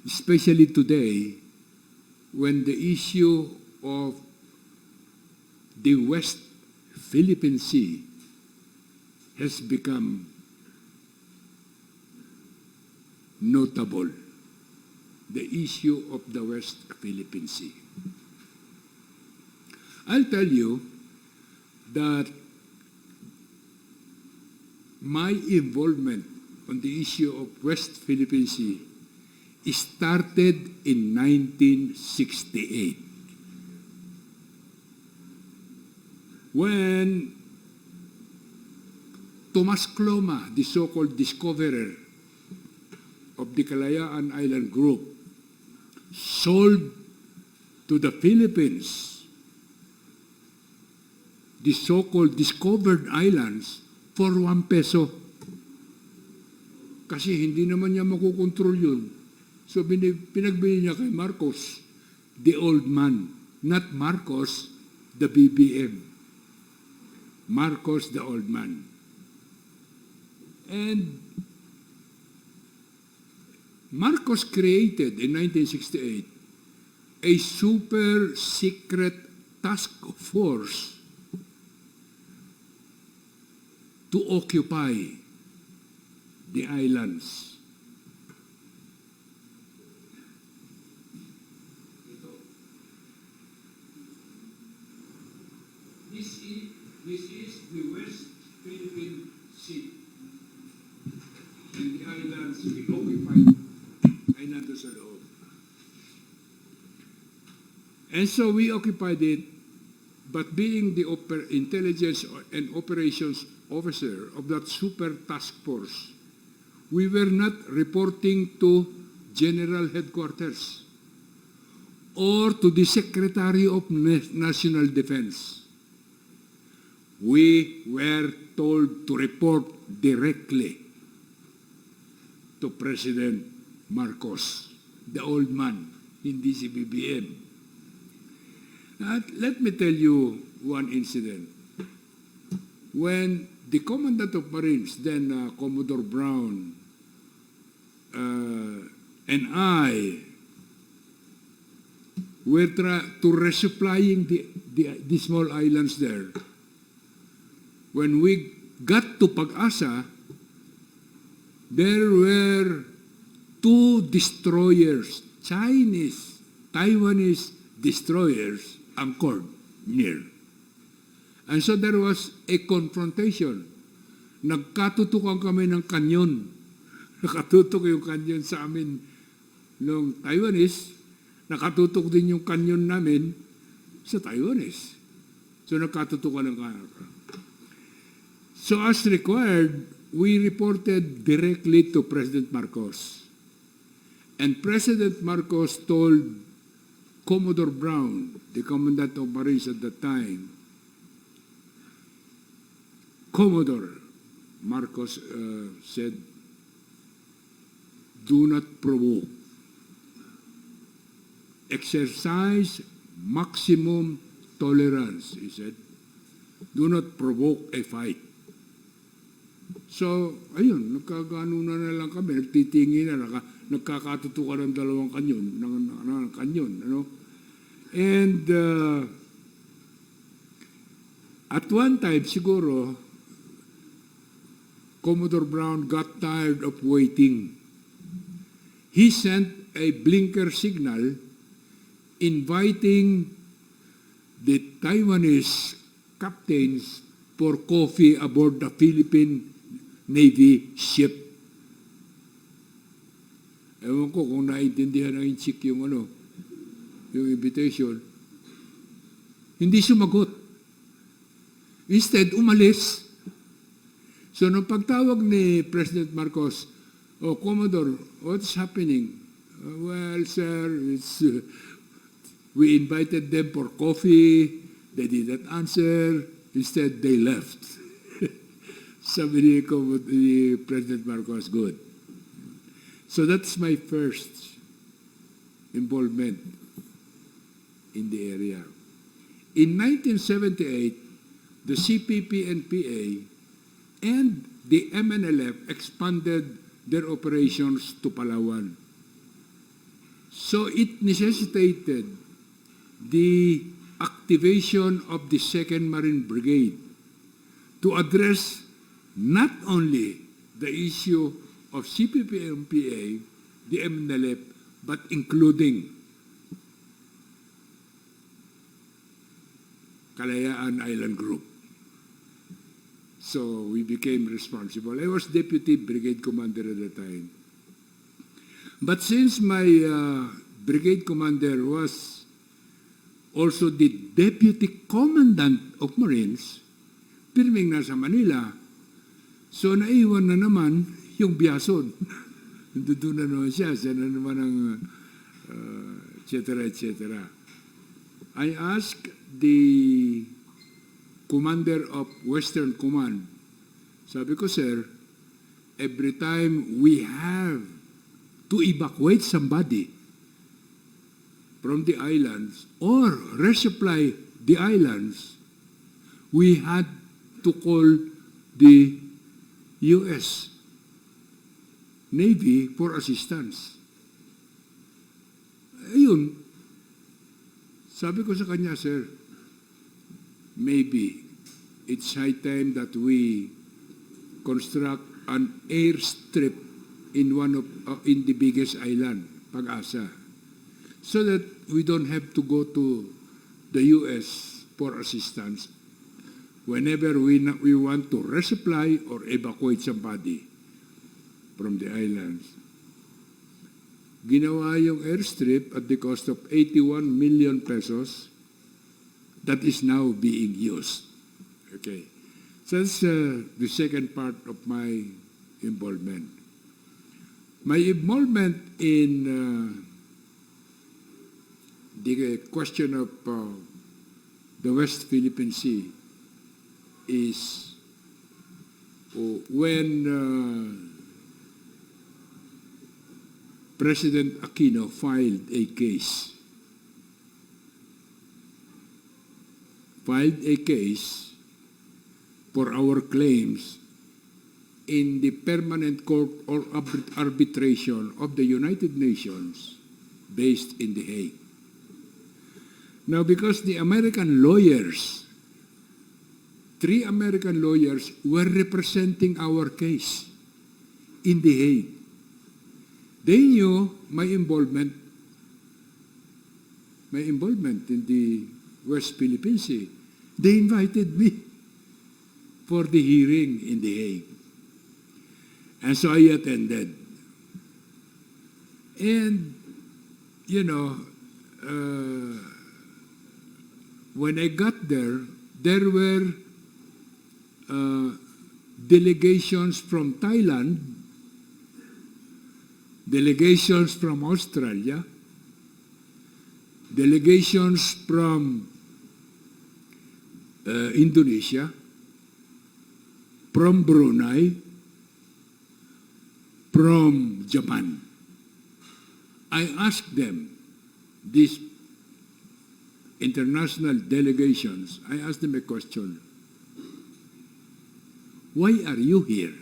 especially today, when the issue of the West Philippine Sea has become notable, the issue of the West Philippine Sea. I'll tell you that my involvement on the issue of West Philippine Sea started in 1968 when Tomas Cloma, the so-called discoverer of the Kalayaan Island Group, sold to the Philippines the so-called discovered islands for 1 peso. Kasi hindi naman niya makukontrol yun. So pinagbili niya kay Marcos, the old man, not Marcos, the BBM. Marcos, the old man. And Marcos created in 1968 a super secret task force to occupy the islands. This is the West Philippine Sea. And the islands we occupied ay nandun sa loob. And so we occupied it, but being the intelligence and operations officer of that super task force, we were not reporting to General Headquarters or to the Secretary of National Defense. We were told to report directly to President Marcos, the old man, hindi si BBM. Let me tell you one incident. When the Commandant of Marines, then Commodore Brown, and I were to resupplying the small islands there. When we got to Pag-asa, there were 2 destroyers, Chinese, Taiwanese destroyers, anchored near. And so there was a confrontation. Nagkatutukan kami ng kanyon. Nakatutok yung kanyon sa amin ng Taiwanese. Nakatutok din yung kanyon namin sa Taiwanese. So nagkatutukan ng kanyon. So as required, we reported directly to President Marcos. And President Marcos told Commodore Brown, the Commandant of Marines at that time, Commodore, Marcos said, do not provoke. Exercise maximum tolerance, he said. Do not provoke a fight. So, ayun, nagkaganunan na lang kami, nagtitingin na, nagkakatutukan ng 2 kanyon, ng kanyon, ano? And at one time, siguro, Commodore Brown got tired of waiting. He sent a blinker signal inviting the Taiwanese captains for coffee aboard the Philippine Navy ship. Ewan ko kung naintindihan ng chick yung invitation. Hindi sumagot. Instead, umalis. So, nung pagtawag ni President Marcos, "Oh, Commodore, what's happening?" "Well, sir, we invited them for coffee. They did not answer. Instead, they left." Sabi ni President Marcos, good. So that's my first involvement in the area. In 1978, the CPP-NPA and the MNLF expanded their operations to Palawan. So it necessitated the activation of the 2nd Marine Brigade to address not only the issue of CPP-MPA, the MNLF, but including Kalayaan Island Group. So we became responsible. I was Deputy Brigade Commander at the time. But since my Brigade Commander was also the Deputy Commandant of Marines, pirming nasa Manila, so naiwan na naman yung Biason. Doon na naman siya na naman ang et cetera, et cetera. I asked the commander of Western Command, sabi ko, sir, every time we have to evacuate somebody from the islands or resupply the islands, we had to call the U.S. Navy for assistance. Ayun, sabi ko sa kanya, sir, maybe it's high time that we construct an airstrip in in the biggest island, Pag-asa, so that we don't have to go to the U.S. for assistance whenever we want to resupply or evacuate somebody from the islands. Ginawa yung airstrip at the cost of 81 million pesos that is now being used. Okay. So that's the second part of my involvement. My involvement in the question of the West Philippine Sea is when President Aquino filed a case for our claims in the Permanent Court or Arbitration of the United Nations based in The Hague. Now, because the American lawyers, 3 American lawyers were representing our case in The Hague, they knew my involvement in the West Philippine Sea. They invited me for the hearing in The Hague. And so I attended. And, you know, when I got there, there were delegations from Thailand, delegations from Australia, delegations from Indonesia, from Brunei, from Japan. I asked them, these international delegations, I asked them a question. Why are you here?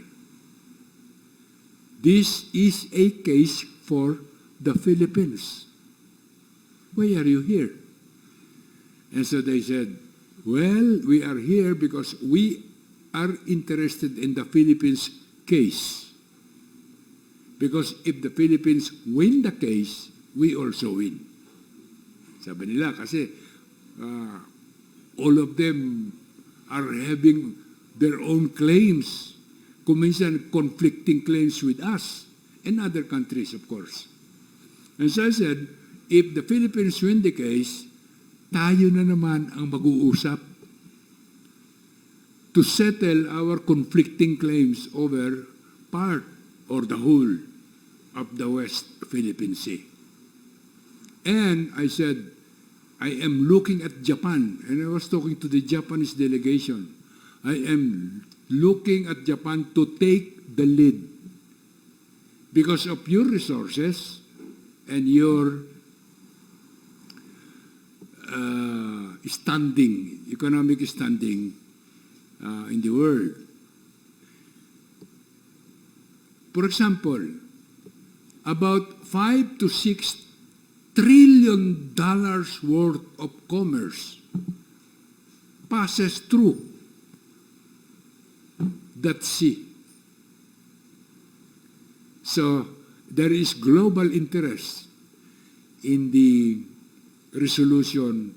This is a case for the Philippines. Why are you here? And so they said, well, we are here because we are interested in the Philippines case. Because if the Philippines win the case, we also win. Sabi nila, kasi all of them are having their own claims. Kuminsan, conflicting claims with us and other countries, of course. And so I said, if the Philippines win the case, tayo na naman ang mag-uusap to settle our conflicting claims over part or the whole of the West Philippine Sea. And I said, I am looking at Japan, and I was talking to the Japanese delegation. I am looking at Japan to take the lead because of your resources and your economic standing in the world. For example, about 5 to 6 trillion worth of commerce passes through that sea. So there is global interest in the resolution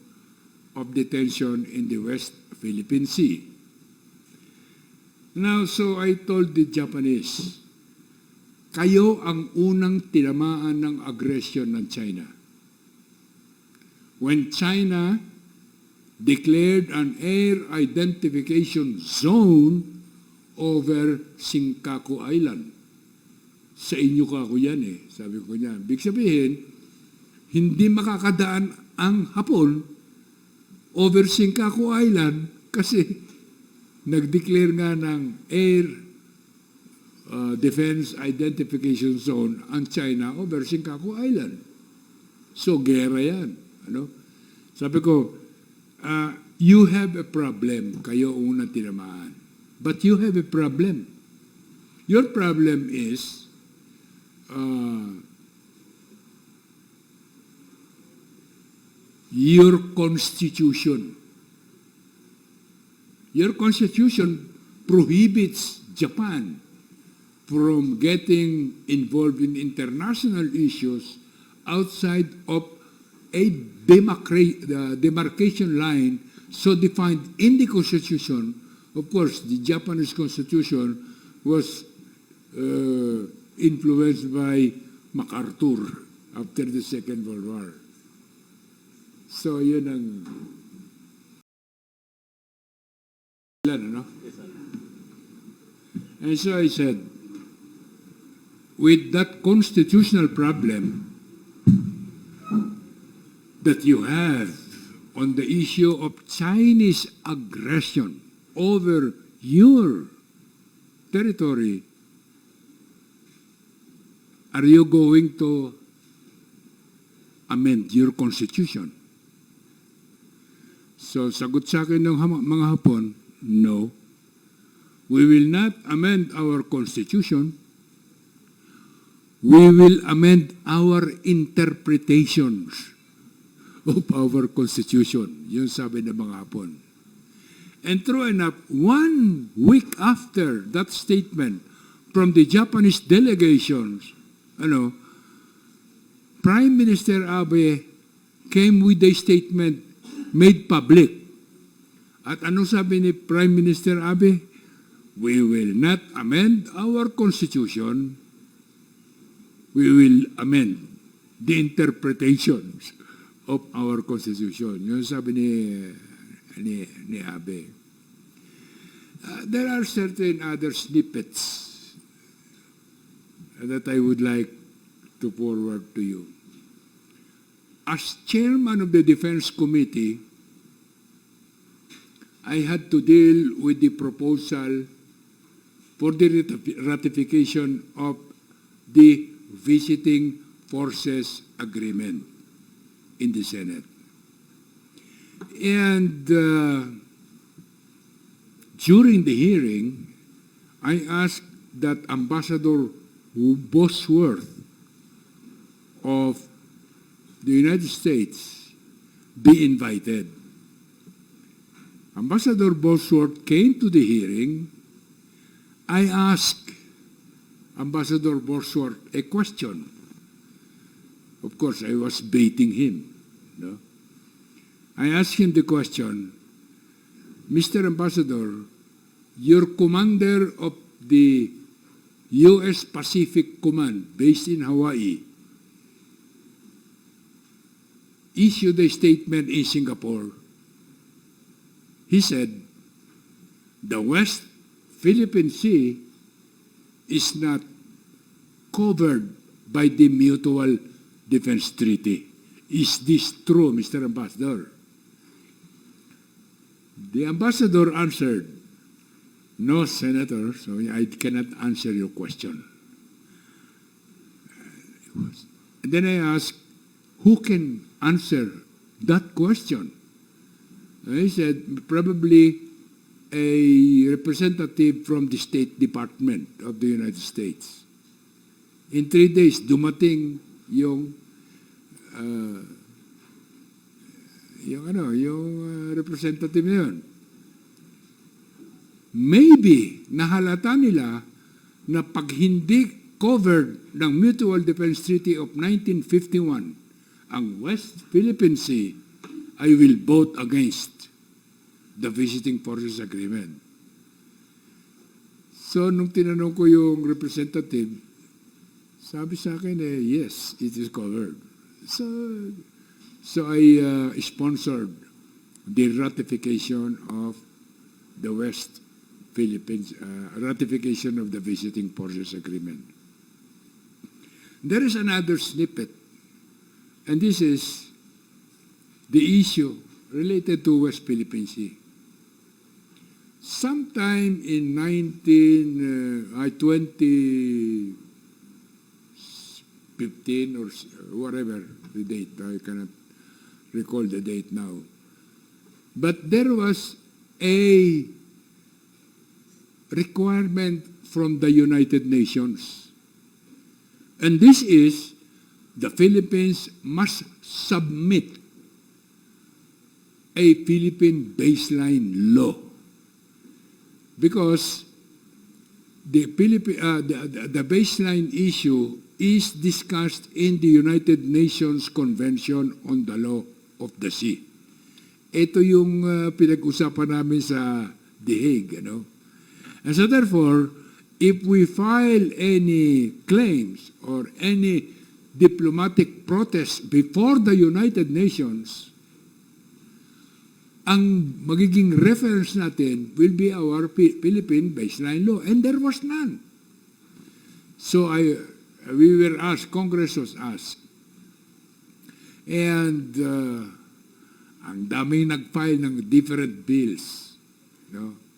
of the tension in the West Philippine Sea. Now, so I told the Japanese, kayo ang unang tinamaan ng aggression ng China. When China declared an air identification zone over Senkaku Island. Sa inyo ka ako yan eh, sabi ko niya. Big sabihin, hindi makakadaan ang Hapon over Senkaku Island kasi nag-declare nga ng air defense identification zone ang China over Senkaku Island. So, gera yan. Ano? Sabi ko, you have a problem, kayo unang tinamaan. But you have a problem. Your problem is your constitution. Your constitution prohibits Japan from getting involved in international issues outside of a demarcation line so defined in the Constitution. Of course, the Japanese Constitution was influenced by MacArthur after the Second World War. So, yun ang... Ano? And so I said, with that constitutional problem that you have on the issue of Chinese aggression over your territory, are you going to amend your constitution? So, sagot sa akin ng mga Hapon, no. We will not amend our constitution. We will amend our interpretations of our constitution. Yun sabi ng mga Hapon. And true enough, 1 week after that statement from the Japanese delegations, Prime Minister Abe came with a statement made public. At anong sabi ni Prime Minister Abe? We will not amend our constitution. We will amend the interpretations of our constitution. Yun sabi ni Abe. There are certain other snippets that I would like to forward to you. As chairman of the Defense Committee, I had to deal with the proposal for the ratification of the Visiting Forces Agreement in the Senate. And during the hearing, I asked that Ambassador Bosworth of the United States be invited. Ambassador Bosworth came to the hearing. I asked Ambassador Bosworth a question. Of course, I was baiting him. No? I asked him the question, Mr. Ambassador, your commander of the U.S. Pacific Command based in Hawaii issued a statement in Singapore. He said, the West Philippine Sea is not covered by the Mutual Defense Treaty. Is this true, Mr. Ambassador? The ambassador answered, no, Senator, so I cannot answer your question. And then I asked, who can answer that question? He said, probably a representative from the State Department of the United States. In 3 days, dumating yung uh, representative na yun. Maybe nahalata nila na pag hindi covered ng Mutual Defense Treaty of 1951 ang West Philippine Sea, I will vote against the Visiting Forces Agreement. So, nung tinanong ko yung representative, sabi sa akin, yes, it is covered. So I sponsored the ratification of the West Philippines, ratification of the Visiting Forces Agreement. There is another snippet, and this is the issue related to West Philippine Sea. Sometime in 2015 or whatever the date, I cannot recall the date now. But there was a requirement from the United Nations. And this is, the Philippines must submit a Philippine baseline law. Because the baseline issue is discussed in the United Nations Convention on the Law of the Sea. Ito yung pinag-usapan namin sa The Hague, And so therefore, if we file any claims or any diplomatic protest before the United Nations, ang magiging reference natin will be our Philippine baseline law. And there was none. So we were asked, Congress was asked. And ang daming nag-file ng different bills,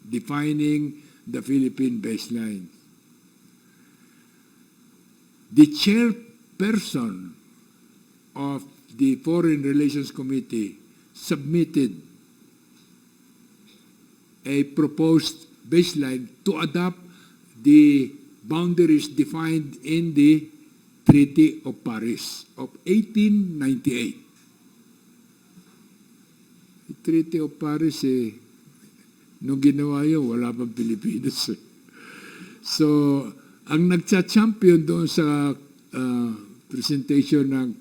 defining the Philippine baseline. The chairperson of the Foreign Relations Committee submitted a proposed baseline to adopt the boundaries defined in the Treaty of Paris of 1898. The Treaty of Paris, nung ginawa yun, wala pang Pilipinas. So, ang nagcha-champion doon sa presentation ng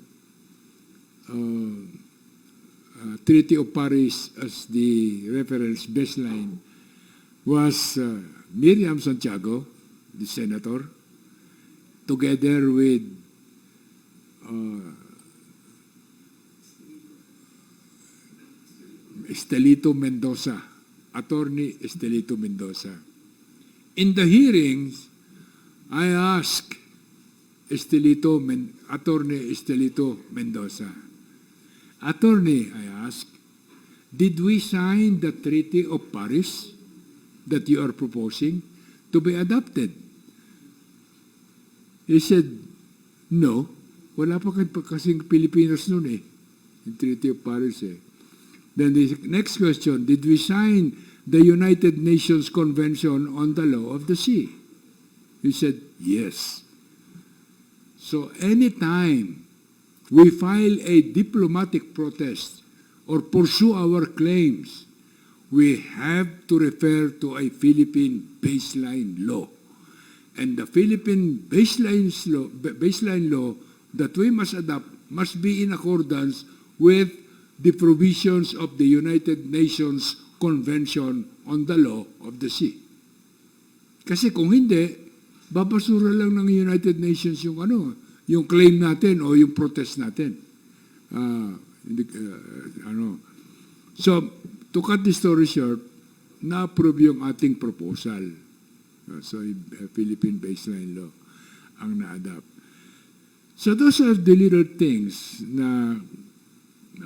Treaty of Paris as the reference baseline was Miriam Santiago, the senator, together with Estelito Mendoza, Attorney Estelito Mendoza. In the hearings, I asked Attorney Estelito Mendoza, Attorney, I asked, did we sign the Treaty of Paris that you are proposing to be adopted? He said, no. Wala pa kasing Pilipinas noon yung Treaty of Paris Then the next question, did we sign the United Nations Convention on the Law of the Sea? He said, yes. So anytime we file a diplomatic protest or pursue our claims, we have to refer to a Philippine baseline law. And the Philippine baseline law that we must adopt must be in accordance with the provisions of the United Nations Convention on the Law of the Sea. Kasi kung hindi, babasura lang ng United Nations yung claim natin o yung protest natin. So, to cut the story short, na-approve yung ating proposal. So, Philippine baseline law ang na-adapt. So, those are the little things na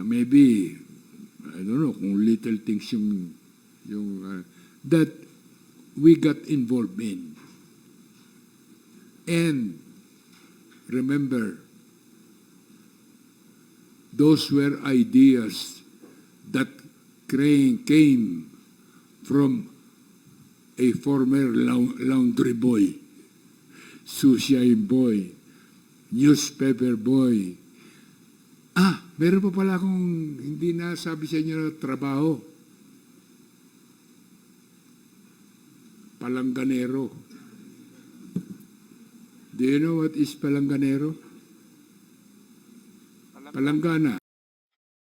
maybe, I don't know kung little things yung that we got involved in. And remember, those were ideas that came from a former laundry boy, sushi boy, newspaper boy, Meron pa pala akong hindi nasabi sa inyo na trabaho. Palangganero. Do you know what is palangganero? Palanggana.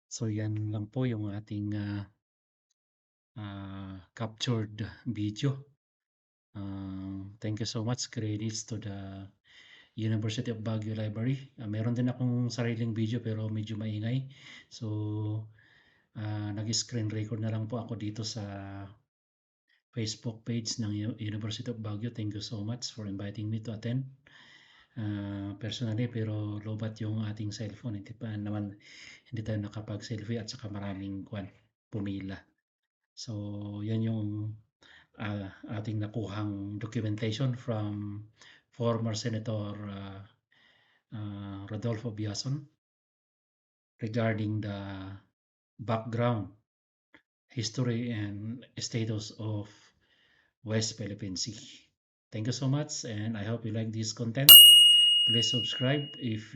So yan lang po yung ating captured video. Thank you so much. Credits to the University of Baguio Library. Meron din akong sariling video pero medyo maingay. So nag-screen record na lang po ako dito sa Facebook page ng University of Baguio. Thank you so much for inviting me to attend. Personally, pero lobat yung ating cellphone. Hindi tayo nakapag-selfie at saka maraming pumila. So, yan yung ating nakuhang documentation from former Senator Rodolfo Biason regarding the background, history, and status of West Philippine Sea. Thank you so much, and I hope you like this content. Please subscribe if